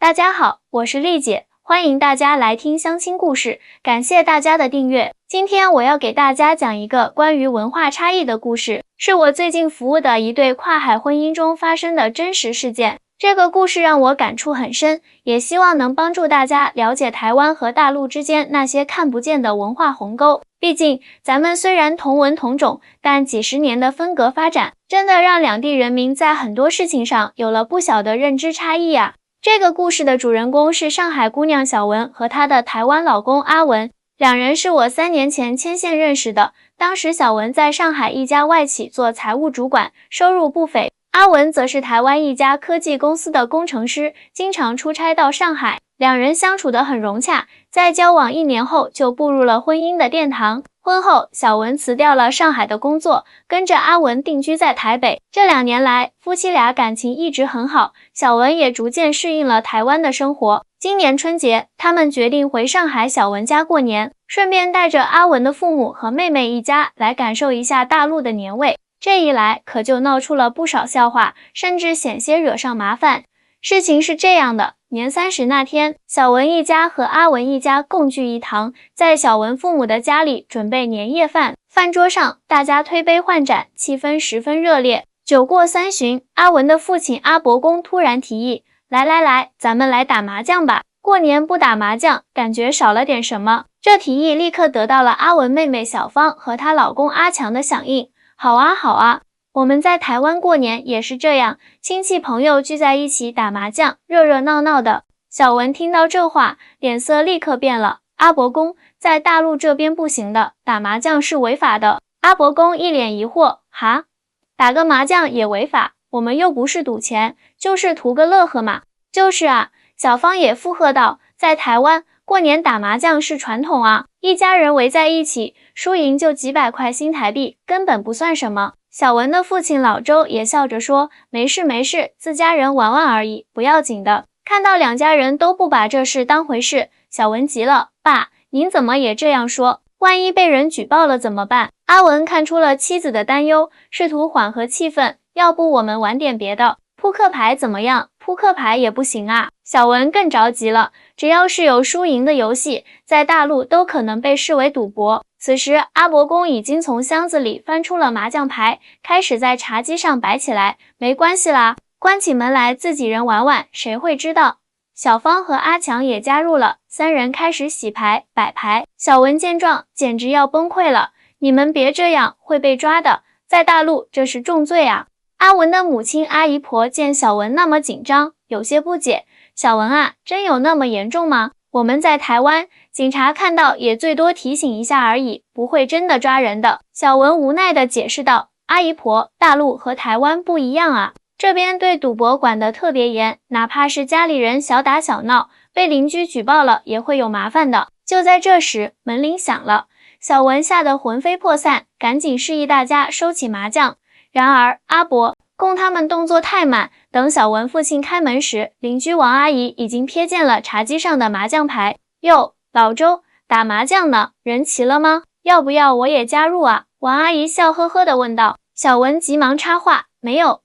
大家好，我是丽姐，欢迎大家来听相亲故事，感谢大家的订阅。今天我要给大家讲一个关于文化差异的故事，是我最近服务的一对跨海婚姻中发生的真实事件。这个故事让我感触很深，也希望能帮助大家了解台湾和大陆之间那些看不见的文化鸿沟。毕竟，咱们虽然同文同种，但几十年的分隔发展，真的让两地人民在很多事情上有了不小的认知差异啊。这个故事的主人公是上海姑娘小文和她的台湾老公阿文，两人是我3年前牵线认识的。当时小文在上海一家外企做财务主管，收入不菲。阿文则是台湾一家科技公司的工程师，经常出差到上海，两人相处得很融洽，在交往1年后就步入了婚姻的殿堂。婚后，小文辞掉了上海的工作，跟着阿文定居在台北。这2年来，夫妻俩感情一直很好，小文也逐渐适应了台湾的生活。今年春节，他们决定回上海小文家过年，顺便带着阿文的父母和妹妹一家来感受一下大陆的年味。这一来可就闹出了不少笑话，甚至险些惹上麻烦。事情是这样的，年30那天，小文一家和阿文一家共聚一堂，在小文父母的家里准备年夜饭。饭桌上，大家推杯换盏，气氛十分热烈。酒过3巡，阿文的父亲阿伯公突然提议，来，咱们来打麻将吧。过年不打麻将，感觉少了点什么。这提议立刻得到了阿文妹妹小芳和她老公阿强的响应。好啊，我们在台湾过年也是这样，亲戚朋友聚在一起打麻将，热热闹闹的。小文听到这话，脸色立刻变了。阿伯公，在大陆这边不行的，打麻将是违法的。阿伯公一脸疑惑，哈？打个麻将也违法？我们又不是赌钱，就是图个乐呵嘛。就是啊，小芳也附和道，在台湾过年打麻将是传统啊，一家人围在一起，输赢就几百块新台币，根本不算什么。小文的父亲老周也笑着说，没事，自家人玩玩而已，不要紧的。看到两家人都不把这事当回事，小文急了，爸，您怎么也这样说？万一被人举报了怎么办？阿文看出了妻子的担忧，试图缓和气氛，要不我们玩点别的，扑克牌怎么样？扑克牌也不行啊。小文更着急了，只要是有输赢的游戏，在大陆都可能被视为赌博。此时，阿伯公已经从箱子里翻出了麻将牌，开始在茶几上摆起来。没关系啦，关起门来自己人玩玩，谁会知道？小芳和阿强也加入了，3人开始洗牌、摆牌。小文见状，简直要崩溃了，你们别这样，会被抓的，在大陆这是重罪啊。阿文的母亲阿姨婆见小文那么紧张，有些不解，小文啊，真有那么严重吗？我们在台湾，警察看到也最多提醒一下而已，不会真的抓人的。小文无奈地解释道，阿姨婆，大陆和台湾不一样啊，这边对赌博管得特别严，哪怕是家里人小打小闹，被邻居举报了也会有麻烦的。就在这时，门铃响了，小文吓得魂飞魄散，赶紧示意大家收起麻将。然而阿伯公他们动作太慢，等小文父亲开门时，邻居王阿姨已经瞥见了茶几上的麻将牌。哟，老周，打麻将呢，人齐了吗？要不要我也加入啊？王阿姨笑呵呵地问道。小文急忙插话，没有，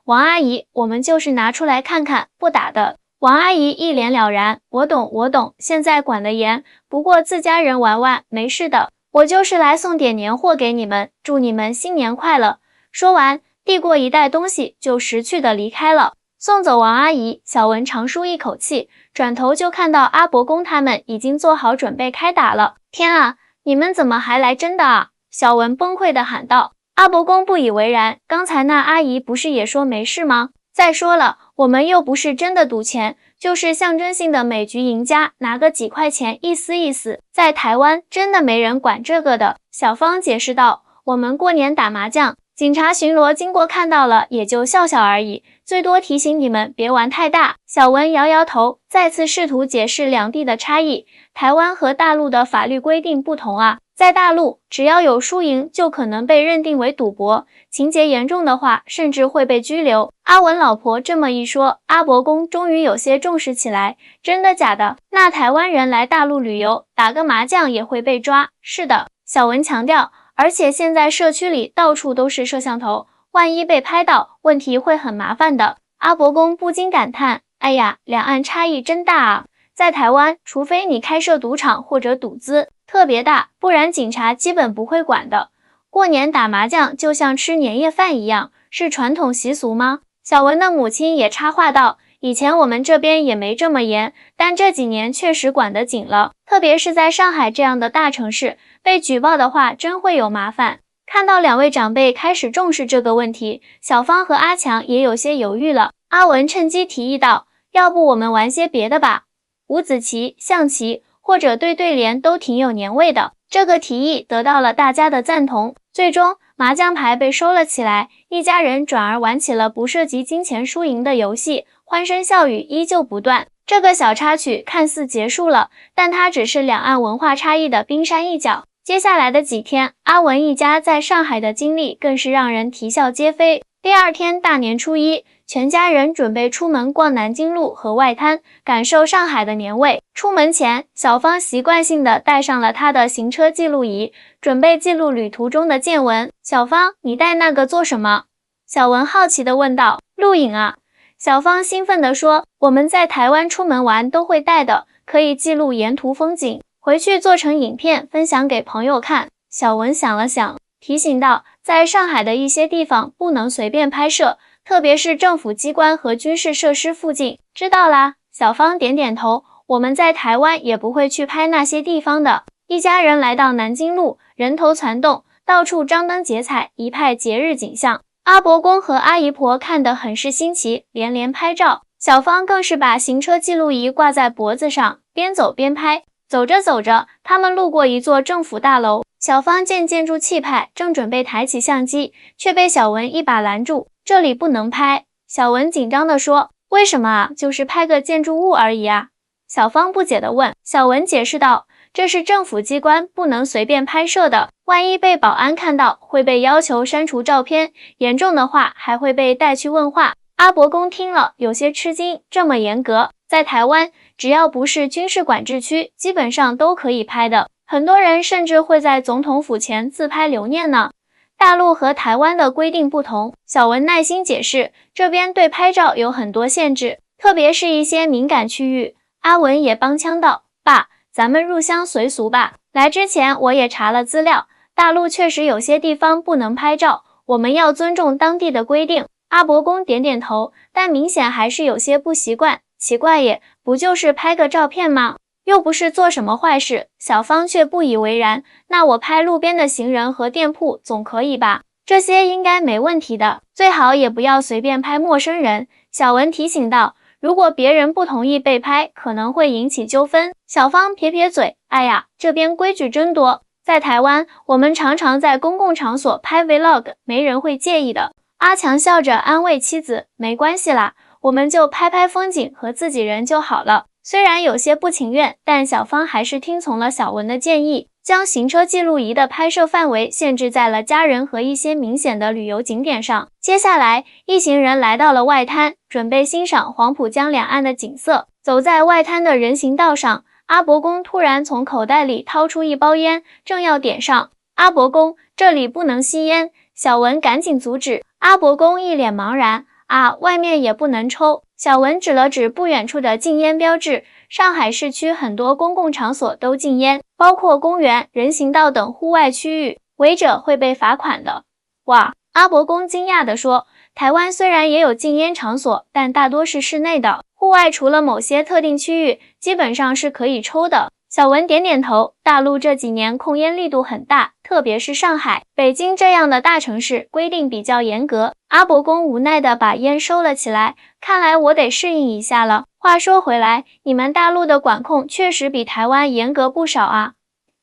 王阿姨，我们就是拿出来看看，不打的。王阿姨一脸了然，我懂，现在管得严，不过自家人玩玩，没事的，我就是来送点年货给你们，祝你们新年快乐。说完，递过一袋东西就识趣地离开了。送走王阿姨，小文长舒一口气，转头就看到阿伯公他们已经做好准备开打了。天啊，你们怎么还来真的啊？小文崩溃地喊道。阿伯公不以为然，刚才那阿姨不是也说没事吗？再说了，我们又不是真的赌钱，就是象征性的每局赢家，拿个几块钱意思意思，在台湾真的没人管这个的。小芳解释道，我们过年打麻将，警察巡逻经过看到了，也就笑笑而已，最多提醒你们别玩太大。小文摇摇头，再次试图解释两地的差异。台湾和大陆的法律规定不同啊，在大陆只要有输赢就可能被认定为赌博，情节严重的话甚至会被拘留。阿文老婆这么一说，阿伯公终于有些重视起来，真的假的？那台湾人来大陆旅游，打个麻将也会被抓？是的，小文强调，而且现在社区里到处都是摄像头，万一被拍到，问题会很麻烦的。阿伯公不禁感叹，哎呀，两岸差异真大啊！在台湾，除非你开设赌场或者赌资特别大，不然警察基本不会管的。过年打麻将就像吃年夜饭一样，是传统习俗吗？小文的母亲也插话道，以前我们这边也没这么严，但这几年确实管得紧了，特别是在上海这样的大城市，被举报的话真会有麻烦。看到两位长辈开始重视这个问题，小芳和阿强也有些犹豫了。阿文趁机提议道，要不我们玩些别的吧，五子棋、象棋或者对对联都挺有年味的。这个提议得到了大家的赞同，最终麻将牌被收了起来，一家人转而玩起了不涉及金钱输赢的游戏，欢声笑语依旧不断。这个小插曲看似结束了，但它只是两岸文化差异的冰山一角。接下来的几天，阿文一家在上海的经历更是让人啼笑皆非。第二天大年初一，全家人准备出门逛南京路和外滩，感受上海的年味。出门前，小芳习惯性地带上了她的行车记录仪，准备记录旅途中的见闻。小芳，你带那个做什么？小文好奇地问道。录影啊。小芳兴奋地说，我们在台湾出门玩都会带的，可以记录沿途风景，回去做成影片分享给朋友看。小文想了想，提醒道，在上海的一些地方不能随便拍摄，特别是政府机关和军事设施附近。知道啦。小芳点点头，我们在台湾也不会去拍那些地方的。一家人来到南京路，人头攒动，到处张灯结彩，一派节日景象。阿伯公和阿姨婆看得很是新奇，连连拍照。小芳更是把行车记录仪挂在脖子上，边走边拍。走着走着，他们路过一座政府大楼，小芳见建筑气派，正准备抬起相机，却被小文一把拦住。这里不能拍。小文紧张地说，为什么啊？就是拍个建筑物而已啊。小芳不解地问。小文解释道，这是政府机关，不能随便拍摄的，万一被保安看到，会被要求删除照片，严重的话还会被带去问话。阿伯公听了有些吃惊，这么严格？在台湾，只要不是军事管制区，基本上都可以拍的，很多人甚至会在总统府前自拍留念呢。大陆和台湾的规定不同，小文耐心解释，这边对拍照有很多限制，特别是一些敏感区域。阿文也帮腔道，爸，咱们入乡随俗吧。来之前我也查了资料，大陆确实有些地方不能拍照，我们要尊重当地的规定。阿伯公点点头，但明显还是有些不习惯。奇怪耶，不就是拍个照片吗？又不是做什么坏事。小芳却不以为然，那我拍路边的行人和店铺总可以吧？这些应该没问题的，最好也不要随便拍陌生人。小文提醒道，如果别人不同意被拍，可能会引起纠纷。小芳撇撇嘴，哎呀，这边规矩真多。在台湾，我们常常在公共场所拍 vlog， 没人会介意的。阿强笑着安慰妻子，没关系啦，我们就拍拍风景和自己人就好了。虽然有些不情愿，但小芳还是听从了小文的建议，将行车记录仪的拍摄范围限制在了家人和一些明显的旅游景点上。接下来，一行人来到了外滩，准备欣赏黄浦江两岸的景色。走在外滩的人行道上，阿伯公突然从口袋里掏出一包烟，正要点上。阿伯公，这里不能吸烟。小文赶紧阻止。阿伯公一脸茫然，啊，外面也不能抽。小文指了指不远处的禁烟标志，上海市区很多公共场所都禁烟，包括公园、人行道等户外区域，违者会被罚款的。哇，阿伯公惊讶地说，台湾虽然也有禁烟场所，但大多是室内的，户外除了某些特定区域，基本上是可以抽的。小文点点头，大陆这几年控烟力度很大，特别是上海、北京这样的大城市，规定比较严格。阿伯公无奈地把烟收了起来，看来我得适应一下了。话说回来，你们大陆的管控确实比台湾严格不少啊。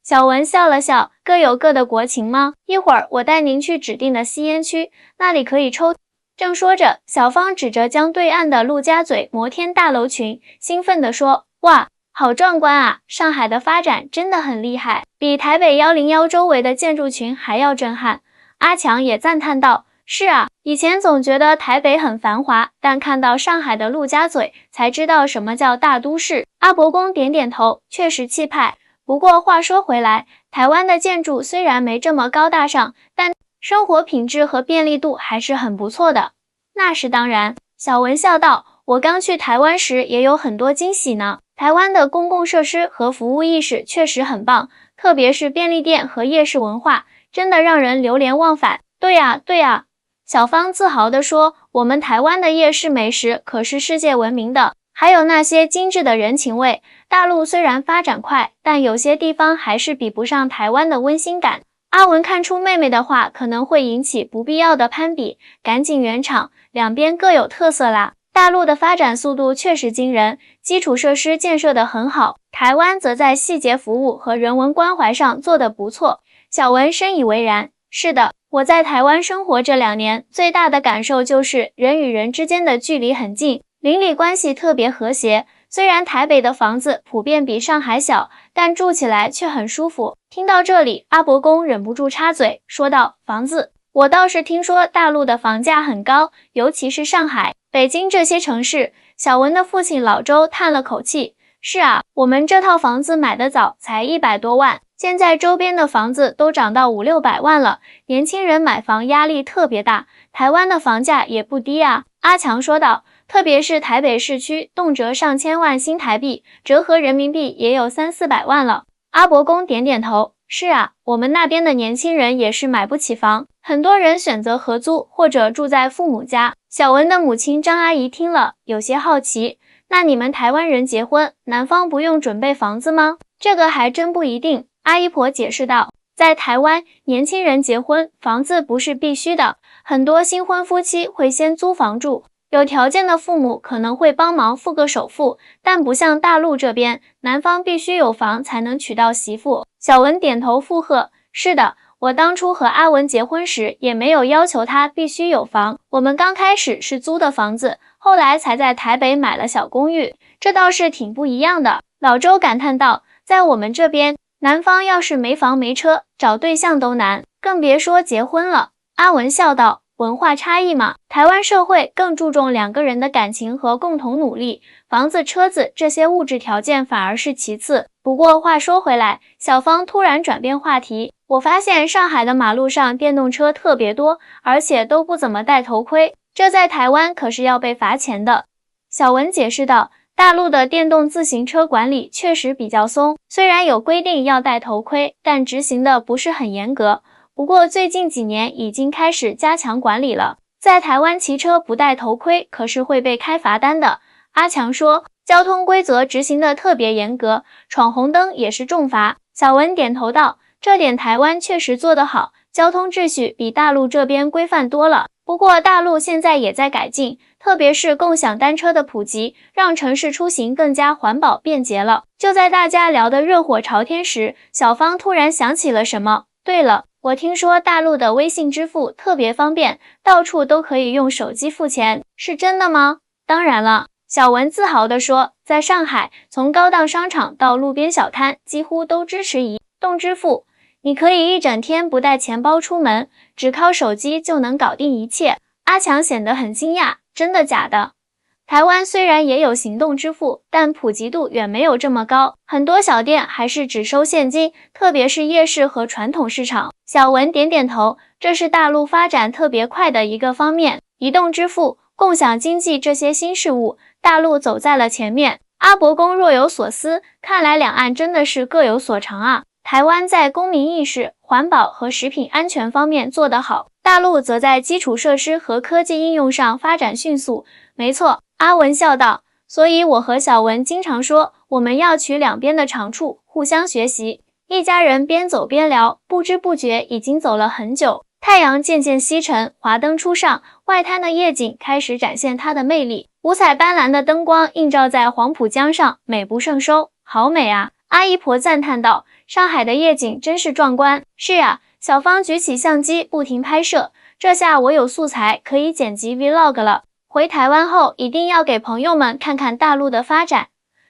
小文笑了笑，各有各的国情吗？一会儿我带您去指定的吸烟区，那里可以抽。正说着，小芳指着江对岸的陆家嘴摩天大楼群，兴奋地说，哇，好壮观啊！上海的发展真的很厉害，比台北101周围的建筑群还要震撼。阿强也赞叹道，是啊，以前总觉得台北很繁华，但看到上海的陆家嘴，才知道什么叫大都市。阿伯公点点头，确实气派。不过话说回来，台湾的建筑虽然没这么高大上，但生活品质和便利度还是很不错的。那是当然，小文笑道，我刚去台湾时也有很多惊喜呢。台湾的公共设施和服务意识确实很棒，特别是便利店和夜市文化，真的让人流连忘返。对呀，对呀。小芳自豪地说，我们台湾的夜市美食可是世界闻名的，还有那些精致的人情味。大陆虽然发展快，但有些地方还是比不上台湾的温馨感。阿文看出妹妹的话可能会引起不必要的攀比，赶紧圆场，两边各有特色啦。大陆的发展速度确实惊人，基础设施建设得很好，台湾则在细节服务和人文关怀上做得不错。小文深以为然。是的，我在台湾生活这2年，最大的感受就是人与人之间的距离很近，邻里关系特别和谐。虽然台北的房子普遍比上海小，但住起来却很舒服。听到这里，阿伯公忍不住插嘴，说道：房子，我倒是听说大陆的房价很高，尤其是上海、北京这些城市。小文的父亲老周叹了口气，是啊，我们这套房子买得早，才100多万，现在周边的房子都涨到500-600万了，年轻人买房压力特别大，台湾的房价也不低啊。阿强说道，特别是台北市区，动辄上千万新台币，折合人民币也有300-400万了。阿伯公点点头，是啊，我们那边的年轻人也是买不起房，很多人选择合租或者住在父母家。小文的母亲张阿姨听了，有些好奇，那你们台湾人结婚，男方不用准备房子吗？这个还真不一定，阿姨婆解释道，在台湾，年轻人结婚，房子不是必须的，很多新婚夫妻会先租房住，有条件的父母可能会帮忙付个首付，但不像大陆这边，男方必须有房才能娶到媳妇。小文点头附和，是的，我当初和阿文结婚时也没有要求他必须有房，我们刚开始是租的房子，后来才在台北买了小公寓，这倒是挺不一样的。老周感叹道，在我们这边，男方要是没房没车，找对象都难，更别说结婚了。阿文笑道，文化差异嘛，台湾社会更注重2个人的感情和共同努力，房子、车子这些物质条件反而是其次。不过话说回来，小芳突然转变话题，我发现上海的马路上电动车特别多，而且都不怎么戴头盔，这在台湾可是要被罚钱的。小文解释道，大陆的电动自行车管理确实比较松，虽然有规定要戴头盔，但执行的不是很严格。不过最近几年已经开始加强管理了，在台湾骑车不戴头盔可是会被开罚单的。阿强说，交通规则执行的特别严格，闯红灯也是重罚。小文点头道，这点台湾确实做得好，交通秩序比大陆这边规范多了。不过大陆现在也在改进，特别是共享单车的普及，让城市出行更加环保便捷了。就在大家聊得热火朝天时，小芳突然想起了什么，对了，我听说大陆的微信支付特别方便，到处都可以用手机付钱，是真的吗？当然了，小文自豪地说，在上海，从高档商场到路边小摊，几乎都支持移动支付。你可以一整天不带钱包出门，只靠手机就能搞定一切。阿强显得很惊讶，真的假的？台湾虽然也有行动支付，但普及度远没有这么高，很多小店还是只收现金，特别是夜市和传统市场。小文点点头，这是大陆发展特别快的一个方面，移动支付、共享经济这些新事物，大陆走在了前面。阿伯公若有所思，看来两岸真的是各有所长啊。台湾在公民意识、环保和食品安全方面做得好，大陆则在基础设施和科技应用上发展迅速。没错，阿文笑道，所以我和小文经常说，我们要取两边的长处，互相学习。一家人边走边聊，不知不觉已经走了很久。太阳渐渐西沉，华灯初上，外滩的夜景开始展现它的魅力。五彩斑斓的灯光映照在黄浦江上，美不胜收，好美啊！阿姨婆赞叹道，上海的夜景真是壮观。是啊，小芳举起相机不停拍摄，这下我有素材可以剪辑 vlog 了。回台湾后一定要给朋友们看看大陆的发展。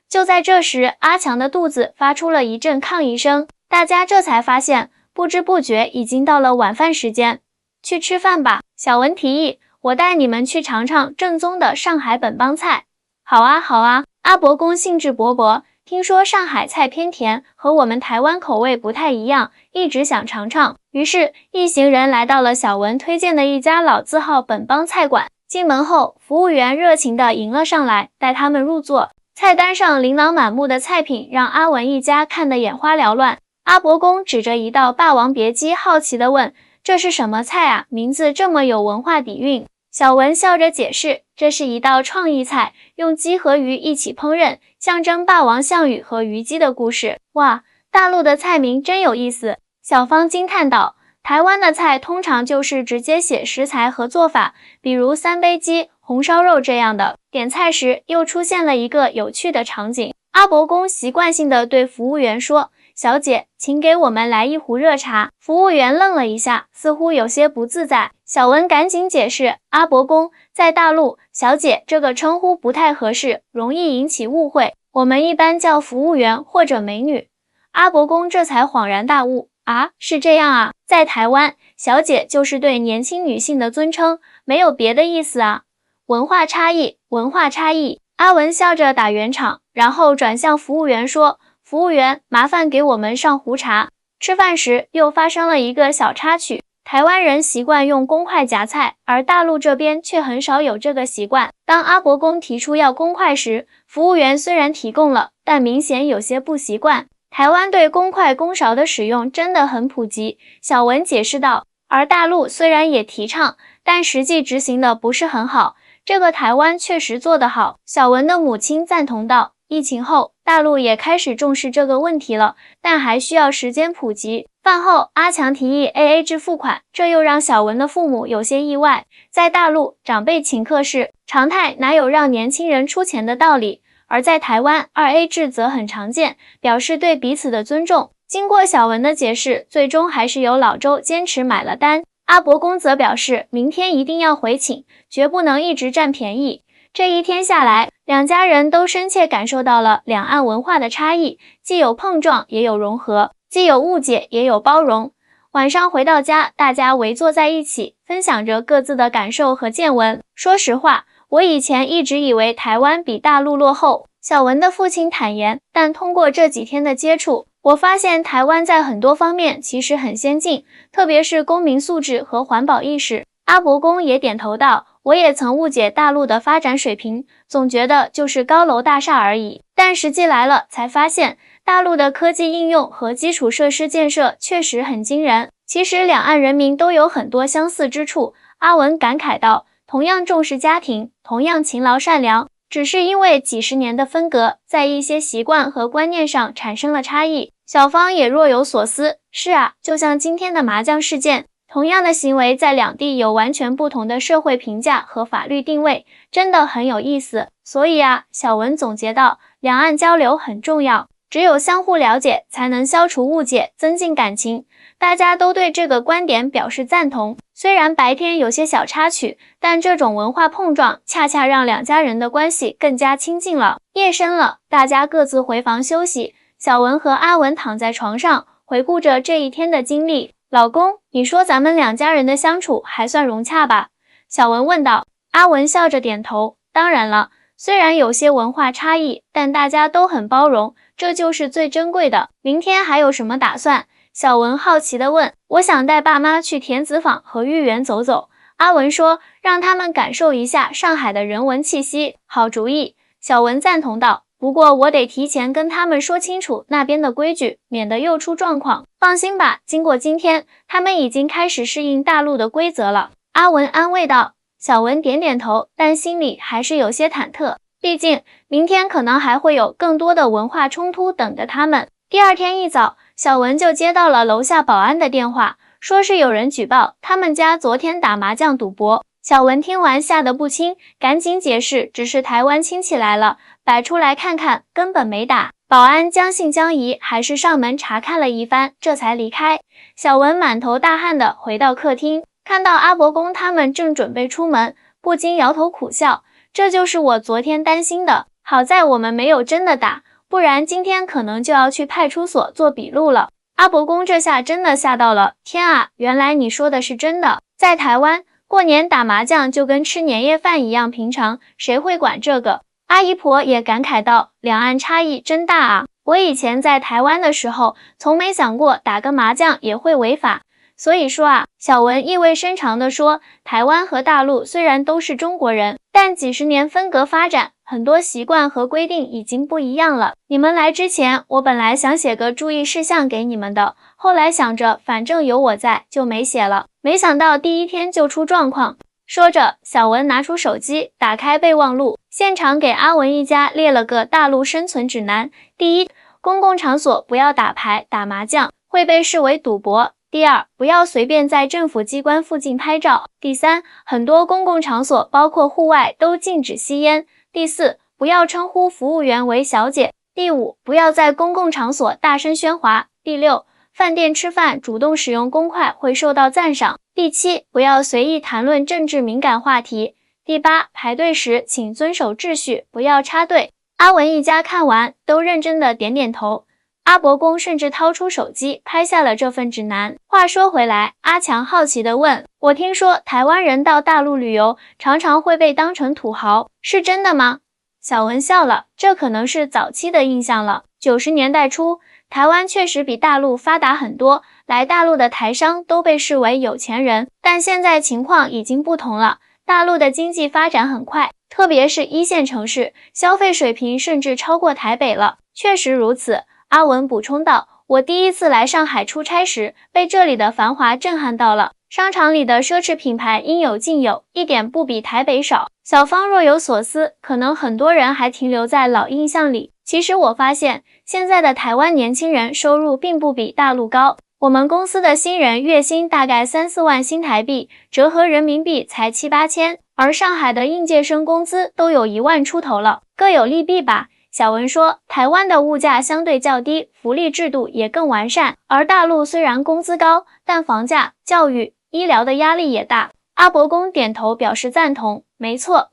就在这时，阿强的肚子发出了一阵抗议声，大家这才发现，不知不觉已经到了晚饭时间。去吃饭吧，小文提议，我带你们去尝尝正宗的上海本帮菜。好啊好啊，阿伯公兴致勃勃，听说上海菜偏甜，和我们台湾口味不太一样，一直想尝尝。于是一行人来到了小文推荐的一家老字号本帮菜馆。进门后，服务员热情地迎了上来，带他们入座。菜单上琳琅满目的菜品让阿文一家看得眼花缭乱。阿伯公指着一道霸王别姬，好奇地问：“这是什么菜啊？名字这么有文化底蕴。”小文笑着解释：“这是一道创意菜，用鸡和鱼一起烹饪，象征霸王项羽和虞姬的故事。”哇，大陆的菜名真有意思。小芳惊叹道。台湾的菜通常就是直接写食材和做法，比如三杯鸡、红烧肉这样的。点菜时又出现了一个有趣的场景，阿伯公习惯性地对服务员说：“小姐，请给我们来一壶热茶。”服务员愣了一下，似乎有些不自在。小文赶紧解释：“阿伯公，在大陆，小姐这个称呼不太合适，容易引起误会。我们一般叫服务员或者美女。”阿伯公这才恍然大悟。啊，是这样啊，在台湾，小姐就是对年轻女性的尊称，没有别的意思啊。文化差异，文化差异。阿文笑着打圆场，然后转向服务员说：“服务员，麻烦给我们上壶茶。”吃饭时又发生了一个小插曲，台湾人习惯用公筷夹菜，而大陆这边却很少有这个习惯。当阿伯公提出要公筷时，服务员虽然提供了，但明显有些不习惯。台湾对公筷公勺的使用真的很普及，小文解释道，而大陆虽然也提倡，但实际执行的不是很好，这个台湾确实做得好。小文的母亲赞同道，疫情后，大陆也开始重视这个问题了，但还需要时间普及。饭后，阿强提议 AA 制付款，这又让小文的父母有些意外。在大陆，长辈请客是常态，哪有让年轻人出钱的道理？而在台湾 2A 制则很常见，表示对彼此的尊重。经过小文的解释，最终还是由老周坚持买了单。阿伯公则表示明天一定要回请，绝不能一直占便宜。这一天下来，两家人都深切感受到了两岸文化的差异，既有碰撞也有融合，既有误解也有包容。晚上回到家，大家围坐在一起，分享着各自的感受和见闻。说实话，我以前一直以为台湾比大陆落后，小文的父亲坦言，但通过这几天的接触，我发现台湾在很多方面其实很先进，特别是公民素质和环保意识。阿伯公也点头道，我也曾误解大陆的发展水平，总觉得就是高楼大厦而已，但实际来了才发现，大陆的科技应用和基础设施建设确实很惊人。其实两岸人民都有很多相似之处，阿文感慨道，同样重视家庭，同样勤劳善良，只是因为几十年的分隔，在一些习惯和观念上产生了差异。小芳也若有所思，是啊，就像今天的麻将事件，同样的行为在两地有完全不同的社会评价和法律定位，真的很有意思。所以啊，小文总结道，两岸交流很重要，只有相互了解，才能消除误解，增进感情。大家都对这个观点表示赞同。虽然白天有些小插曲，但这种文化碰撞恰恰让两家人的关系更加亲近了。夜深了，大家各自回房休息。小文和阿文躺在床上，回顾着这一天的经历。老公，你说咱们两家人的相处还算融洽吧？小文问道。阿文笑着点头，当然了，虽然有些文化差异，但大家都很包容，这就是最珍贵的。明天还有什么打算？小文好奇地问。我想带爸妈去田子坊和豫园走走。阿文说，让他们感受一下上海的人文气息。好主意。小文赞同道，不过我得提前跟他们说清楚那边的规矩，免得又出状况。放心吧，经过今天，他们已经开始适应大陆的规则了。阿文安慰道。小文点点头，但心里还是有些忐忑，毕竟明天可能还会有更多的文化冲突等着他们。第二天一早，小文就接到了楼下保安的电话，说是有人举报他们家昨天打麻将赌博。小文听完吓得不轻，赶紧解释只是台湾亲戚来了，摆出来看看，根本没打。保安将信将疑，还是上门查看了一番，这才离开。小文满头大汗地回到客厅，看到阿伯公他们正准备出门，不禁摇头苦笑，这就是我昨天担心的，好在我们没有真的打，不然今天可能就要去派出所做笔录了。阿伯公这下真的吓到了，天啊，原来你说的是真的。在台湾，过年打麻将就跟吃年夜饭一样平常，谁会管这个？阿姨婆也感慨道，两岸差异真大啊，我以前在台湾的时候，从没想过打个麻将也会违法。所以说啊，小文意味深长地说，台湾和大陆虽然都是中国人，但几十年分隔发展，很多习惯和规定已经不一样了。你们来之前，我本来想写个注意事项给你们的，后来想着反正有我在，就没写了。没想到第一天就出状况。说着，小文拿出手机，打开备忘录，现场给阿文一家列了个大陆生存指南。第一，公共场所不要打牌、打麻将，会被视为赌博。第二，不要随便在政府机关附近拍照。第三，很多公共场所，包括户外，都禁止吸烟。第四，不要称呼服务员为小姐。第五，不要在公共场所大声喧哗。第六，饭店吃饭主动使用公筷会受到赞赏。第七，不要随意谈论政治敏感话题。第八，排队时请遵守秩序，不要插队。阿文一家看完都认真的点点头。阿伯公甚至掏出手机拍下了这份指南。话说回来，阿强好奇地问，我听说台湾人到大陆旅游常常会被当成土豪，是真的吗？小文笑了，这可能是早期的印象了。90年代初，台湾确实比大陆发达很多，来大陆的台商都被视为有钱人，但现在情况已经不同了。大陆的经济发展很快，特别是一线城市，消费水平甚至超过台北了。确实如此，阿文补充道，我第一次来上海出差时，被这里的繁华震撼到了。商场里的奢侈品牌应有尽有，一点不比台北少。小芳若有所思，可能很多人还停留在老印象里。其实我发现，现在的台湾年轻人收入并不比大陆高。我们公司的新人月薪大概3、4万新台币，折合人民币才7、8千，而上海的应届生工资都有1万出头了，各有利弊吧。小文说，台湾的物价相对较低，福利制度也更完善，而大陆虽然工资高，但房价、教育、医疗的压力也大。阿伯公点头表示赞同，没错，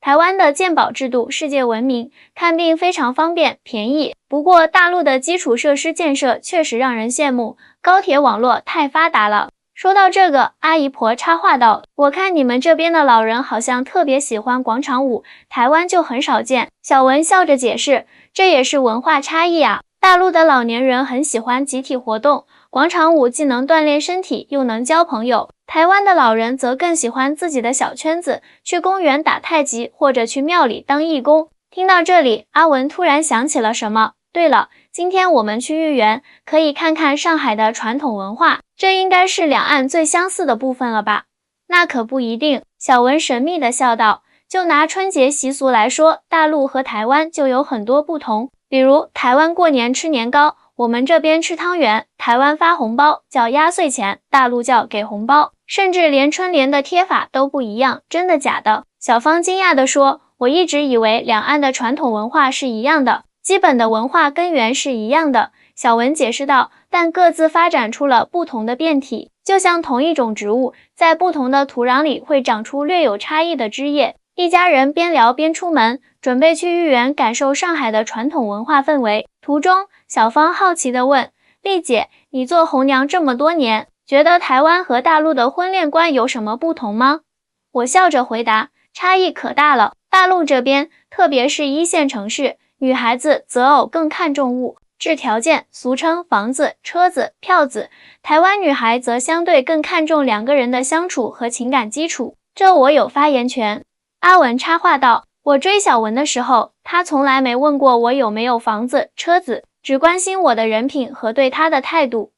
台湾的健保制度世界闻名，看病非常方便、便宜。不过大陆的基础设施建设确实让人羡慕，高铁网络太发达了。说到这个，阿姨婆插话道，我看你们这边的老人好像特别喜欢广场舞，台湾就很少见。小文笑着解释，这也是文化差异啊。大陆的老年人很喜欢集体活动，广场舞既能锻炼身体，又能交朋友。台湾的老人则更喜欢自己的小圈子，去公园打太极，或者去庙里当义工。听到这里，阿文突然想起了什么。对了，今天我们去豫园，可以看看上海的传统文化，这应该是两岸最相似的部分了吧？那可不一定，小文神秘地笑道。就拿春节习俗来说，大陆和台湾就有很多不同。比如台湾过年吃年糕，我们这边吃汤圆，台湾发红包叫压岁钱，大陆叫给红包，甚至连春联的贴法都不一样，真的假的？小芳惊讶地说，我一直以为两岸的传统文化是一样的，基本的文化根源是一样的。小文解释道，但各自发展出了不同的变体，就像同一种植物，在不同的土壤里会长出略有差异的枝叶。一家人边聊边出门，准备去豫园感受上海的传统文化氛围。途中，小芳好奇地问，丽姐，你做红娘这么多年，觉得台湾和大陆的婚恋观有什么不同吗？我笑着回答，差异可大了。大陆这边，特别是一线城市，女孩子择偶更看重物质条件，俗称房子、车子、票子。台湾女孩则相对更看重两个人的相处和情感基础，这我有发言权。阿文插话道，我追小文的时候，他从来没问过我有没有房子、车子，只关心我的人品和对他的态度。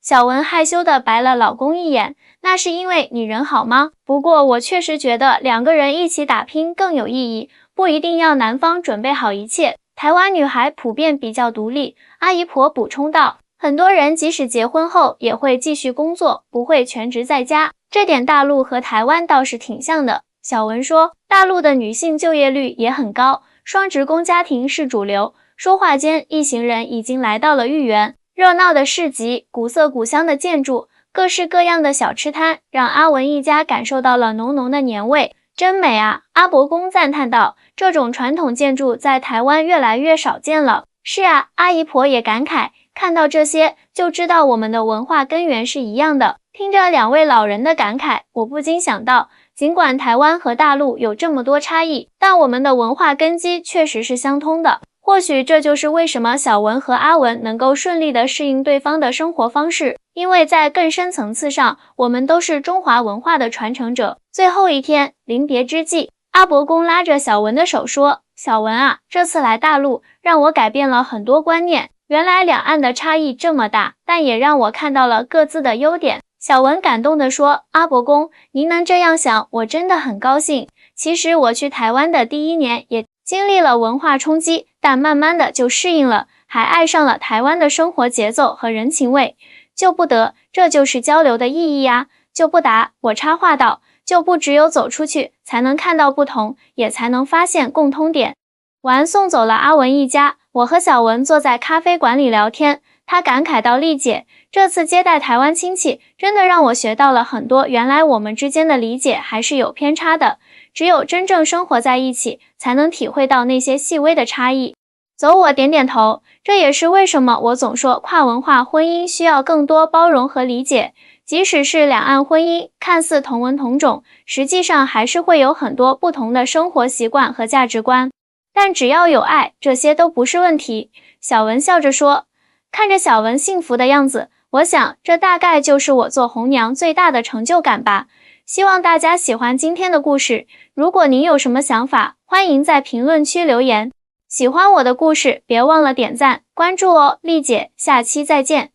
小文害羞地白了老公一眼，那是因为你人好吗？不过我确实觉得两个人一起打拼更有意义，不一定要男方准备好一切。台湾女孩普遍比较独立，阿姨婆补充道，很多人即使结婚后也会继续工作，不会全职在家，这点大陆和台湾倒是挺像的。小文说，大陆的女性就业率也很高，双职工家庭是主流。说话间，一行人已经来到了豫园，热闹的市集，古色古香的建筑，各式各样的小吃摊，让阿文一家感受到了浓浓的年味。真美啊！阿伯公赞叹道，这种传统建筑在台湾越来越少见了。是啊，阿姨婆也感慨，看到这些就知道我们的文化根源是一样的。听着两位老人的感慨，我不禁想到，尽管台湾和大陆有这么多差异，但我们的文化根基确实是相通的。或许这就是为什么小文和阿文能够顺利地适应对方的生活方式，因为在更深层次上，我们都是中华文化的传承者。最后一天，临别之际，阿伯公拉着小文的手说：“小文啊，这次来大陆，让我改变了很多观念。原来两岸的差异这么大，但也让我看到了各自的优点。”小文感动地说：“阿伯公，您能这样想，我真的很高兴。其实我去台湾的第1年也经历了文化冲击，但慢慢的就适应了，还爱上了台湾的生活节奏和人情味。就不得，这就是交流的意义呀。”就不答，我插话道：“就不只有走出去，才能看到不同，也才能发现共通点。”完送走了阿文一家，我和小文坐在咖啡馆里聊天，他感慨道：“丽姐，这次接待台湾亲戚，真的让我学到了很多，原来我们之间的理解还是有偏差的。只有真正生活在一起，才能体会到那些细微的差异。”走，我点点头，这也是为什么我总说跨文化婚姻需要更多包容和理解。即使是两岸婚姻看似同文同种，实际上还是会有很多不同的生活习惯和价值观。但只要有爱，这些都不是问题。小文笑着说。看着小文幸福的样子，我想这大概就是我做红娘最大的成就感吧。希望大家喜欢今天的故事，如果您有什么想法，欢迎在评论区留言。喜欢我的故事，别忘了点赞、关注哦。丽姐，下期再见。